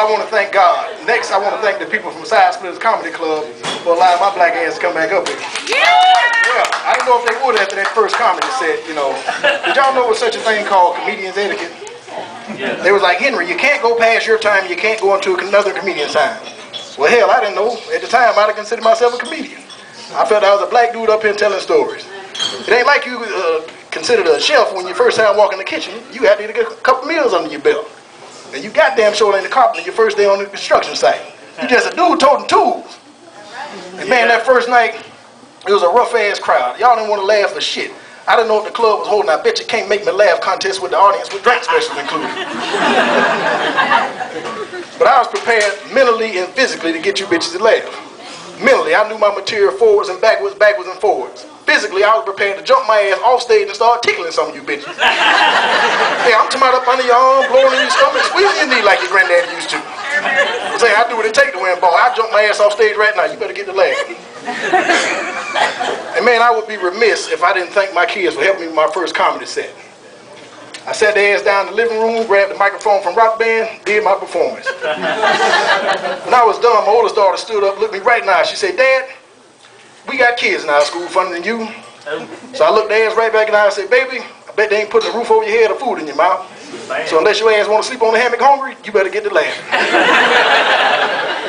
I want to thank God. Next, I want to thank the people from Side Splitters Comedy Club for allowing my black ass to come back up here. Yeah, I didn't know if they would after that first comedy set, you know. Did y'all know there's such a thing called comedian's etiquette? They was like, Henry, you can't go past your time, you can't go into another comedian's time. Well, hell, I didn't know. At the time, I'd have considered myself a comedian. I felt I was a black dude up here telling stories. It ain't like you considered a chef when you first time walk in the kitchen. You had to get a couple meals under your belt. And you goddamn sure ain't the carpenter your first day on the construction site. You just a dude toting tools. And man, that first night, it was a rough-ass crowd. Y'all didn't want to laugh for shit. I didn't know what the club was holding. I bet you can't make me laugh contest with the audience with drink specials included. But I was prepared mentally and physically to get you bitches to laugh. Mentally, I knew my material forwards and backwards, backwards and forwards. Physically, I was prepared to jump my ass off stage and start tickling some of you bitches. Yeah, I'm talking about up under your arm, blowing in your stomach, squeezing your knee like your granddaddy used to. I'm saying, I do what it takes to win ball. I jump my ass off stage right now. You better get to laughing. And man, I would be remiss if I didn't thank my kids for helping me with my first comedy set. I sat their ass down in the living room, grabbed the microphone from Rock Band, did my performance. When I was done, my oldest daughter stood up, looked me right in the eye. She said, Dad, we got kids in our school funner than you. So I looked their ass right back in the eye and said, baby, I bet they ain't putting a roof over your head or food in your mouth. So unless your ass want to sleep on the hammock hungry, you better get to laughing.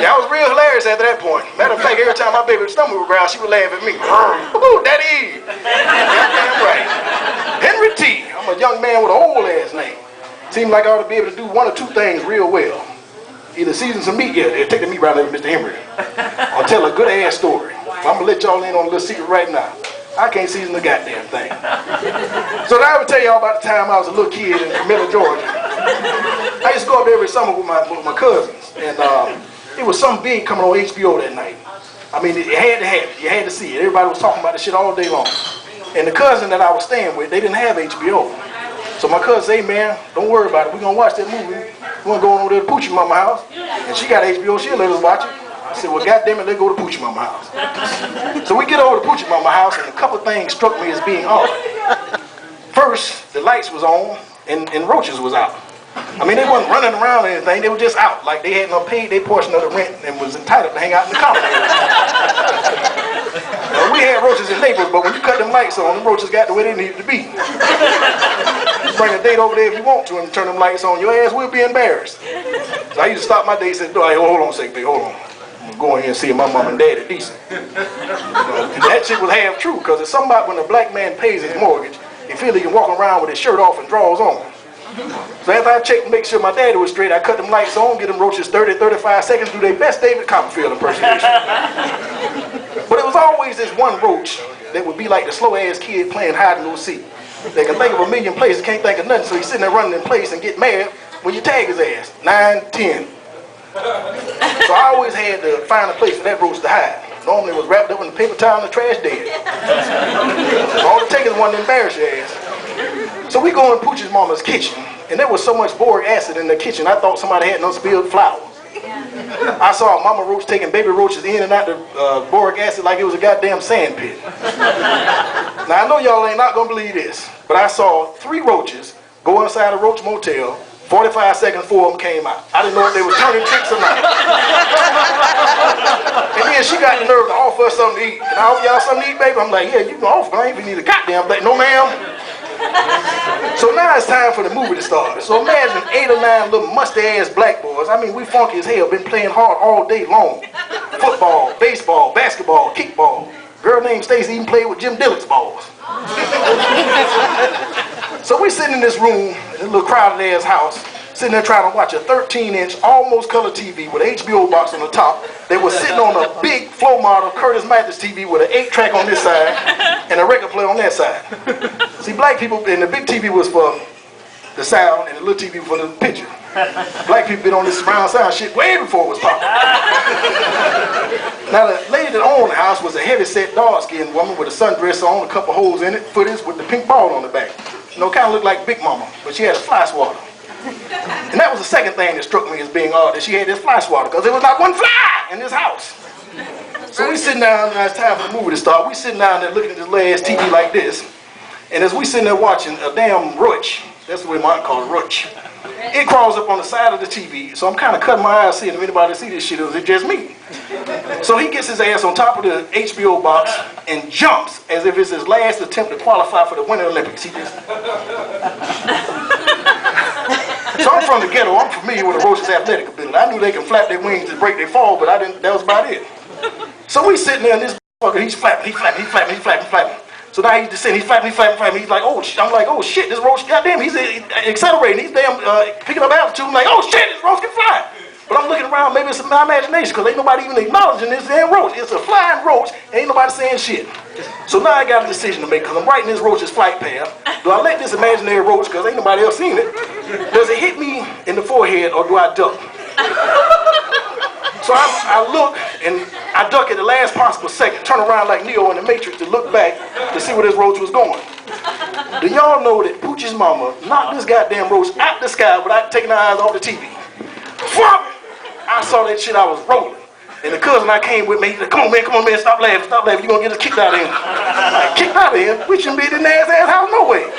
Yeah, I was real hilarious after that point. Matter of fact, every time my baby's stomach would growl, she would laugh at me. Ooh, Daddy! Goddamn right. Henry T. I'm a young man with an old ass name. Seemed like I ought to be able to do one or two things real well. Either season some meat, yeah, they'll take the meat right over Mr. Henry. Or tell a good ass story. I'm gonna let y'all in on a little secret right now. I can't season the goddamn thing. So now I would tell y'all about the time I was a little kid in Camilla, Georgia. I used to go up there every summer with my cousins, and it was something big coming on HBO that night. I mean, it had to happen. You had to see it. Everybody was talking about the shit all day long. And the cousin that I was staying with, they didn't have HBO. So my cousin said, hey man, don't worry about it. We're gonna watch that movie. We're gonna go over there to Poochie Mama house. And she got HBO, she'll let us watch it. I said, well, goddamn it, let's go to Poochie Mama house. So we get over to Poochie Mama house, and a couple things struck me as being odd. First, the lights was on, and roaches was out. I mean, they wasn't running around or anything, they were just out. Like they hadn't paid their portion of the rent and was entitled to hang out in the common area. We had roaches in neighbors, but when you cut them lights on, the roaches got to where they needed to be. Just bring a date over there if you want to and turn them lights on, your ass will be embarrassed. So I used to stop my date and say, hey, hold on a second, babe, hold on. I'm going here and see if my mom and dad are decent. That shit was half true, because it's something about when a black man pays his mortgage, he feel he can walk around with his shirt off and drawers on. So after I checked to make sure my daddy was straight, I cut them lights on, get them roaches 30, 35 seconds, do their best David Copperfield impersonation. But it was always this one roach that would be like the slow-ass kid playing hide-and-go-seek. They can think of a million places, can't think of nothing, so he's sitting there running in place and get mad when you tag his ass. 9, 10. So I always had to find a place for that roach to hide. Normally it was wrapped up in a paper towel and the trash dead. So all it takes is one to embarrass your ass. So we go in Poochie's mama's kitchen, and there was so much boric acid in the kitchen, I thought somebody had unspilled flour. I saw Mama Roach taking baby roaches in and out the boric acid like it was a goddamn sand pit. Now I know y'all ain't not gonna believe this, but I saw 3 roaches go inside a roach motel. 45 seconds, 4 of them came out. I didn't know if they were turning tricks or not. And then she got the nerve to offer us something to eat. Can I offer y'all something to eat, baby? I'm like, yeah, you can offer, but I ain't even need a goddamn plate. No, ma'am. So now it's time for the movie to start. So imagine 8 or 9 little musty-ass black boys. I mean, we funky as hell, been playing hard all day long. Football, baseball, basketball, kickball. Girl named Stacy even played with Jim Dillick's balls. So we sitting in this room, in a little crowded ass house, sitting there trying to watch a 13-inch, almost color TV with an HBO box on the top. They were sitting on a big floor model Curtis Mattress TV with an 8-track on this side and a record player on that side. See, black people, and the big TV was for the sound and the little TV for the picture. Black people been on this surround sound shit way before it was popular. Now the lady that owned the house was a heavy-set, dark-skinned woman with a sundress on, a couple holes in it, footies with the pink ball on the back. You know, kind of looked like Big Mama, but she had a fly swatter. And that was the second thing that struck me as being odd, that she had this fly swatter, because there was not one fly in this house. So we sitting down, and it's time for the movie to start. We sitting down there looking at this little ass TV like this, and as we sitting there watching, a damn roach That's the way my aunt called it, roach. It crawls up on the side of the TV, so I'm kind of cutting my eyes seeing if anybody see this shit, or is it just me? So he gets his ass on top of the HBO box and jumps as if it's his last attempt to qualify for the Winter Olympics. He just... So I'm from the ghetto. I'm familiar with a roach's athletic ability. I knew they can flap their wings and break their fall, but I didn't. That was about it. So we sitting there, and this fucker, he's flapping, he's flapping, he's flapping, he's flapping, he's flapping. So now he's descending, he's flapping, he's flapping, flapping. He's like, oh, I'm like, oh shit, this roach, goddamn, he's accelerating, he's damn picking up altitude. I'm like, oh shit, this roach can fly. But I'm looking around, maybe it's my imagination, because ain't nobody even acknowledging this damn roach. It's a flying roach, ain't nobody saying shit. So now I got a decision to make, because I'm writing this roach's flight path. Do I let this imaginary roach, because ain't nobody else seen it, does it hit me in the forehead, or do I duck? So I look, and I duck at the last possible second, turn around like Neo in the Matrix to look back to see where this roach was going. Do y'all know that Poochie's mama knocked this goddamn roach out the sky without taking her eyes off the TV? I saw that shit, I was rolling. And the cousin I came with me, he said, come on man, stop laughing, you're gonna get us kicked out of here. I'm like, kicked out of here? We shouldn't be in this ass house no way.